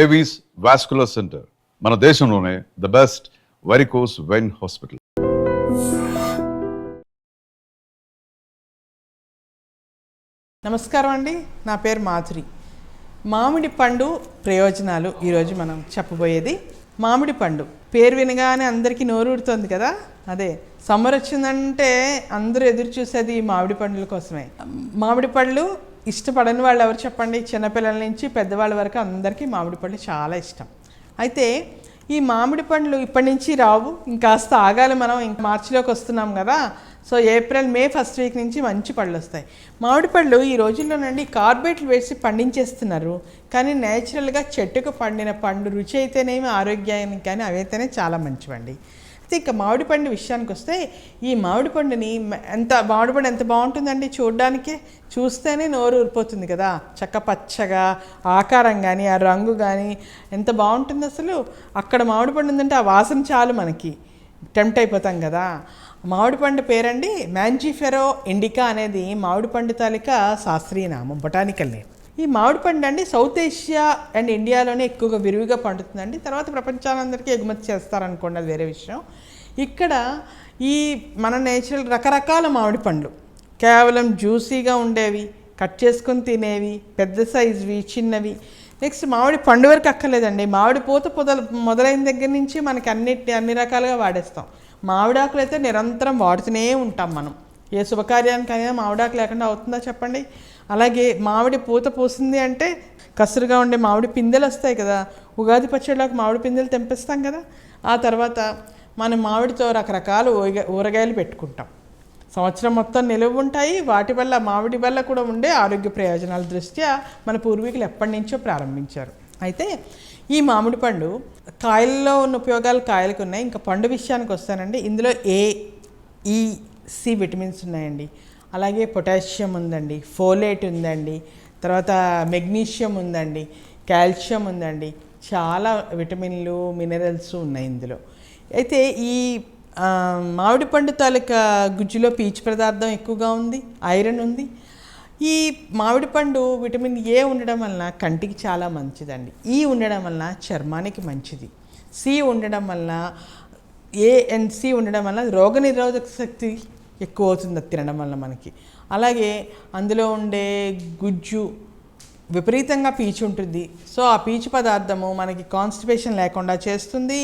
Avis vascular centre మన దేశంలోనే the best varicose vein hospital. నమస్కారం అండి, నా పేరు మాధురి. మామిడి పండు ప్రయోజనాలు ఈరోజు మనం చెప్పబోయేది. మామిడి పండు పేరు వినగానే అందరికీ నోరూడుతుంది కదా. అదే సమ్మర్ వచ్చిందంటే అందరూ ఎదురు చూసేది మామిడి పండ్ల కోసమే. మామిడి పళ్ళు ఇష్టపడని వాళ్ళు ఎవరు చెప్పండి? చిన్నపిల్లల నుంచి పెద్దవాళ్ళ వరకు అందరికీ మామిడి పళ్ళు చాలా ఇష్టం. అయితే ఈ మామిడి పండ్లు ఇప్పటి నుంచి రావు, ఇంకాస్త ఆగాలి. మనం ఇంక మార్చిలోకి వస్తున్నాం కదా. So April May first week నుంచి మంచి పళ్ళు వస్తాయి. మామిడి పళ్ళు ఈ రోజుల్లోనండి కార్బేట్లు వేసి పండించేస్తున్నారు, కానీ నేచురల్గా చెట్టుకు పండిన పండు రుచి అయితేనేమి ఆరోగ్యానికి కానీ అవైతేనే చాలా మంచివండి. అయితే ఇక మామిడి పండు విషయానికి వస్తే, ఈ మామిడి పండుని మామిడి పండు ఎంత బాగుంటుందండి చూడడానికి, చూస్తేనే నోరు ఊరిపోతుంది కదా. చక్క పచ్చగా ఆకారం కానీ ఆ రంగు కానీ ఎంత బాగుంటుంది అసలు. అక్కడ మామిడి పండు ఉందంటే ఆ వాసన చాలు మనకి టెంప్ట్ అయిపోతాం కదా. మామిడి పండు పేరండి మ్యాంజిఫెరో ఇండికా అనేది మామిడి పండు తాలూకా శాస్త్రీయ నామం, బొటానికల్ నేమ్. ఈ మామిడి పండు అండి సౌత్ ఏషియా అండ్ ఇండియాలోనే ఎక్కువగా విరివిగా పండుతుందండి. తర్వాత ప్రపంచాలందరికీ ఎగుమతి చేస్తారనుకోండి, అది వేరే విషయం. ఇక్కడ ఈ మన నేచురల్ రకరకాల మామిడి పండ్లు, కేవలం జ్యూసీగా ఉండేవి, కట్ చేసుకొని తినేవి, పెద్ద సైజువి, చిన్నవి. నెక్స్ట్ మామిడి పండు వరకు అక్కర్లేదండి, మామిడి పూత మొదలైన దగ్గర నుంచి మనకి అన్ని రకాలుగా వాడేస్తాం. మామిడాకులు అయితే నిరంతరం వాడుతూనే ఉంటాం మనం. ఏ శుభకార్యానికైనా మామిడాకు లేకుండా అవుతుందా చెప్పండి? అలాగే మామిడి పూత పూసింది అంటే కసురుగా ఉండే మామిడి పిందెలు వస్తాయి కదా. ఉగాది పచ్చడిలోకి మామిడి పిందెలు తెంపిస్తాం కదా. ఆ తర్వాత మనం మామిడితో రకరకాల ఊరగాయలు పెట్టుకుంటాం. సంవత్సరం మొత్తం నిలువ ఉంటాయి. వాటి వల్ల మామిడి వల్ల కూడా ఉండే ఆరోగ్య ప్రయోజనాల దృష్ట్యా మన పూర్వీకులు ఎప్పటి నుంచో ప్రారంభించారు. అయితే ఈ మామిడి పండు కాయల్లో ఉన్న ఉపయోగాలు కాయలకు ఉన్నాయి. ఇంకా పండు విషయానికి వస్తానండి. ఇందులో ఏ, ఈ, సి విటమిన్స్ ఉన్నాయండి. అలాగే పొటాషియం ఉందండి, ఫోలేట్ ఉందండి, తర్వాత మెగ్నీషియం ఉందండి, కాల్షియం ఉందండి, చాలా విటమిన్లు మినరల్స్ ఉన్నాయి ఇందులో. అయితే ఈ మామిడి పండు తాలూకా గుజ్జులో పీచు పదార్థం ఎక్కువగా ఉంది, ఐరన్ ఉంది. ఈ మామిడి పండు విటమిన్ ఏ ఉండడం వలన కంటికి చాలా మంచిదండి. ఈ ఉండడం వలన చర్మానికి మంచిది. సి ఉండడం వలన, ఏ అండ్ సి ఉండడం వలన రోగనిరోధక శక్తి ఎక్కువ అవుతుంది అది తినడం వల్ల మనకి. అలాగే అందులో ఉండే గుజ్జు విపరీతంగా పీచు ఉంటుంది. సో ఆ పీచు పదార్థము మనకి కాన్స్టిపేషన్ లేకుండా చేస్తుంది.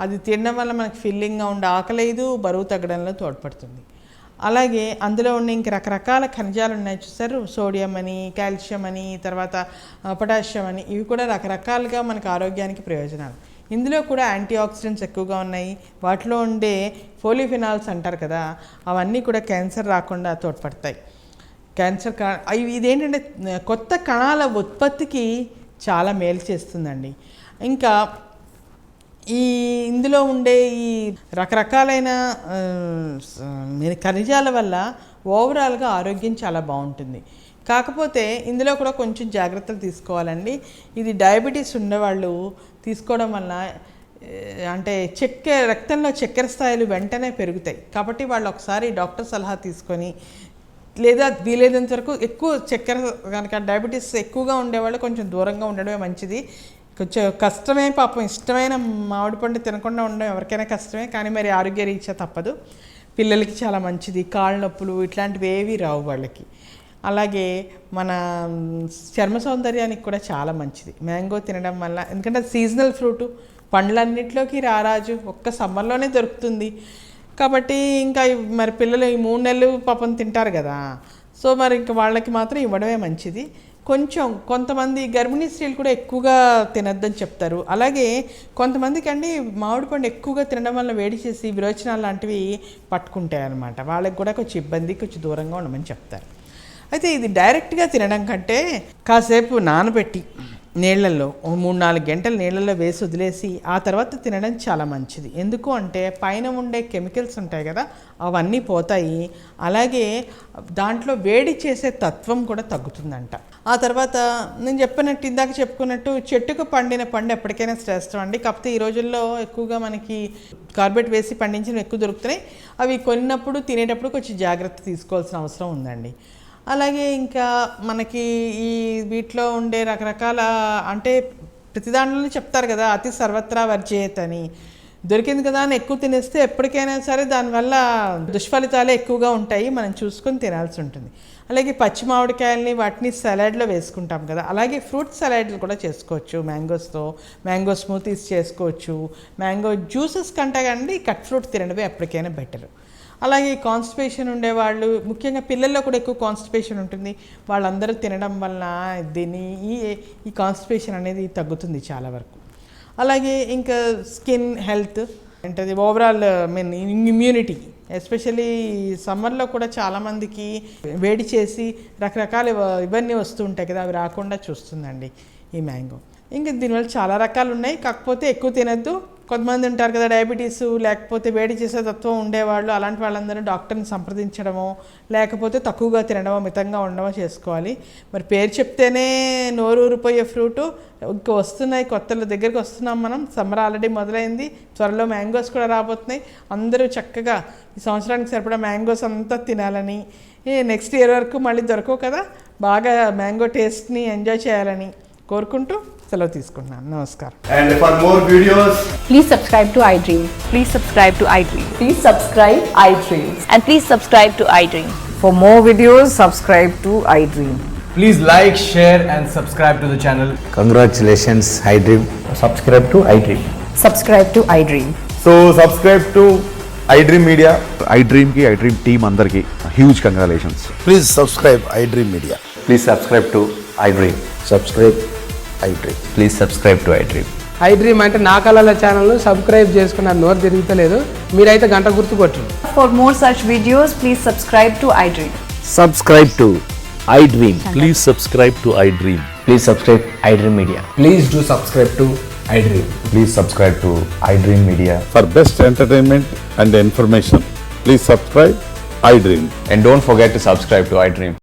అది తినడం వల్ల మనకి ఫిల్లింగ్గా ఉండే ఆకలేదు, బరువు తగ్గడంలో తోడ్పడుతుంది. అలాగే అందులో ఉండే ఇంక రకరకాల ఖనిజాలు ఉన్నాయి చూసారు, సోడియం అని, కాల్షియం అని, తర్వాత పొటాషియం అని, ఇవి కూడా రకరకాలుగా మనకు ఆరోగ్యానికి ప్రయోజనాలు. ఇందులో కూడా యాంటీ ఆక్సిడెంట్స్ ఎక్కువగా ఉన్నాయి. వాటిలో ఉండే పోలిఫినాల్స్ అంటారు కదా, అవన్నీ కూడా క్యాన్సర్ రాకుండా తోడ్పడతాయి. క్యాన్సర్ ఇదేంటంటే కొత్త కణాల ఉత్పత్తికి చాలా మేలు చేస్తుందండి. ఇంకా ఇందులో ఉండే ఈ రకరకాలైన ఖనిజాల వల్ల ఓవరాల్గా ఆరోగ్యం చాలా బాగుంటుంది. కాకపోతే ఇందులో కూడా కొంచెం జాగ్రత్తలు తీసుకోవాలండి. ఇది డయాబెటీస్ ఉండేవాళ్ళు తీసుకోవడం వల్ల అంటే రక్తంలో చక్కెర స్థాయిలు వెంటనే పెరుగుతాయి. కాబట్టి వాళ్ళు ఒకసారి డాక్టర్ సలహా తీసుకొని, లేదా వీలైనంత వరకు ఎక్కువ చక్కెర కనుక డయాబెటీస్ ఎక్కువగా ఉండేవాళ్ళు కొంచెం దూరంగా ఉండడమే మంచిది. కొంచెం కష్టమే పాపం, ఇష్టమైన మామిడి పండు తినకుండా ఉండడం ఎవరికైనా కష్టమే, కానీ మరి ఆరోగ్య రీత్యా తప్పదు. పిల్లలకి చాలా మంచిది, కాళ్ళ నొప్పులు ఇట్లాంటివి ఏవి రావు వాళ్ళకి. అలాగే మన చర్మ సౌందర్యానికి కూడా చాలా మంచిది మ్యాంగో తినడం వల్ల. ఎందుకంటే అది సీజనల్ ఫ్రూటు, పండ్లన్నింటిలోకి రారాజు, ఒక్క సమ్మర్లోనే దొరుకుతుంది. కాబట్టి ఇంకా మరి పిల్లలు ఈ 3 నెలలు పాపం తింటారు కదా. సో మరి ఇంకా వాళ్ళకి మాత్రం ఇవ్వడమే మంచిది. కొంతమంది గర్భిణీ స్త్రీలు కూడా ఎక్కువగా తినద్దని చెప్తారు. అలాగే కొంతమందికి అండి మామిడి పండు ఎక్కువగా తినడం వల్ల వేడి చేసి విరోచనాలు లాంటివి పట్టుకుంటాయి అన్నమాట. వాళ్ళకి కూడా కొంచెం ఇబ్బంది, కొంచెం దూరంగా ఉండమని చెప్తారు. అయితే ఇది డైరెక్ట్గా తినడం కంటే కాసేపు నానబెట్టి నీళ్ళల్లో 3-4 గంటలు నీళ్ళల్లో వేసి వదిలేసి ఆ తర్వాత తినడం చాలా మంచిది. ఎందుకు అంటే పైన ఉండే కెమికల్స్ ఉంటాయి కదా, అవన్నీ పోతాయి. అలాగే దాంట్లో వేడి చేసే తత్వం కూడా తగ్గుతుందంట. ఆ తర్వాత నేను ఇందాక చెప్పుకున్నట్టు చెట్టుకు పండిన పండు ఎప్పటికైనా శ్రేష్టం అండి. కాకపోతే ఈ రోజుల్లో ఎక్కువగా మనకి కార్బేట్ వేసి పండించినవి ఎక్కువ దొరుకుతున్నాయి. అవి కొన్నప్పుడు తినేటప్పుడు కొంచెం జాగ్రత్త తీసుకోవాల్సిన అవసరం ఉందండి. అలాగే ఇంకా మనకి ఈ వీటిలో ఉండే రకరకాల అంటే ప్రతి దాంట్లోనే చెప్తారు కదా, అతి సర్వత్రా వర్జేత్ అని. దొరికింది కదా అని ఎక్కువ తినేస్తే ఎప్పటికైనా సరే దానివల్ల దుష్ఫలితాలే ఎక్కువగా ఉంటాయి, మనం చూసుకొని తినాల్సి ఉంటుంది. అలాగే పచ్చి మామిడికాయలని వాటిని సలాడ్లో వేసుకుంటాం కదా, అలాగే ఫ్రూట్ సలాడ్లు కూడా చేసుకోవచ్చు మ్యాంగోస్తో. మ్యాంగో స్మూతీస్ చేసుకోవచ్చు. మ్యాంగో జ్యూసెస్ కంటే కానీ కట్ ఫ్రూట్ తినడమే ఎప్పటికైనా బెటర్. అలాగే కాన్స్టిపేషన్ ఉండేవాళ్ళు, ముఖ్యంగా పిల్లల్లో కూడా ఎక్కువ కాన్స్టిపేషన్ ఉంటుంది, వాళ్ళందరూ తినడం వలన దీన్ని ఈ కాన్స్టిపేషన్ అనేది తగ్గుతుంది చాలా వరకు. అలాగే ఇంకా స్కిన్ హెల్త్ అంటే ఓవరాల్ ఇమ్యూనిటీ, ఎస్పెషల్లీ సమ్మర్లో కూడా చాలామందికి వేడి చేసి రకరకాల ఇవన్నీ వస్తూ ఉంటాయి కదా, అవి రాకుండా చూస్తుందండి ఈ మ్యాంగో. ఇంకా దీనివల్ల చాలా రకాలు ఉన్నాయి, కాకపోతే ఎక్కువ తినద్దు. కొంతమంది ఉంటారు కదా డయాబెటీస్ లేకపోతే వేడి చేసే తత్వం ఉండేవాళ్ళు, అలాంటి వాళ్ళందరూ డాక్టర్ని సంప్రదించడమో లేకపోతే తక్కువగా తినడమో మితంగా ఉండడమో చేసుకోవాలి. మరి పేరు చెప్తేనే నోరు ఊరిపోయే ఫ్రూటు ఇంకా వస్తున్నాయి, కొత్తల దగ్గరికి వస్తున్నాం మనం. సమ్మర్ ఆల్రెడీ మొదలైంది, త్వరలో మ్యాంగోస్ కూడా రాబోతున్నాయి. అందరూ చక్కగా ఈ సంవత్సరానికి సరిపడా మ్యాంగోస్ అంతా తినాలని, నెక్స్ట్ ఇయర్ వరకు మళ్ళీ దొరకవు కదా, బాగా మ్యాంగో టేస్ట్ని ఎంజాయ్ చేయాలని కోరుకుంటూ సెలవు తీసుకుంటున్నాను. నమస్కారం. And for more videos, Please subscribe to iDream. Please subscribe to iDream. Please subscribe iDream. And please subscribe to iDream. For more videos, subscribe to iDream. please like, share and subscribe to the channel. Congratulations, iDream. Subscribe to iDream. Subscribe to iDream. So subscribe to iDream Media. iDream team అందరికి huge congratulations. Please subscribe iDream Media. Please subscribe to iDream. Subscribe iDream. Please subscribe to iDream. iDream అంటే నా కళల ఛానల్ను subscribe చేసుకున్న నోరు తిరుగుతలేదు, మీరైతే గంట గుర్తు కొట్టండి. For more such videos, please subscribe to iDream. Subscribe to iDream. Please subscribe to iDream. Please subscribe iDream Media. Please do subscribe to iDream. Please subscribe to iDream Media. For best entertainment and information, please subscribe iDream. And don't forget to subscribe to iDream.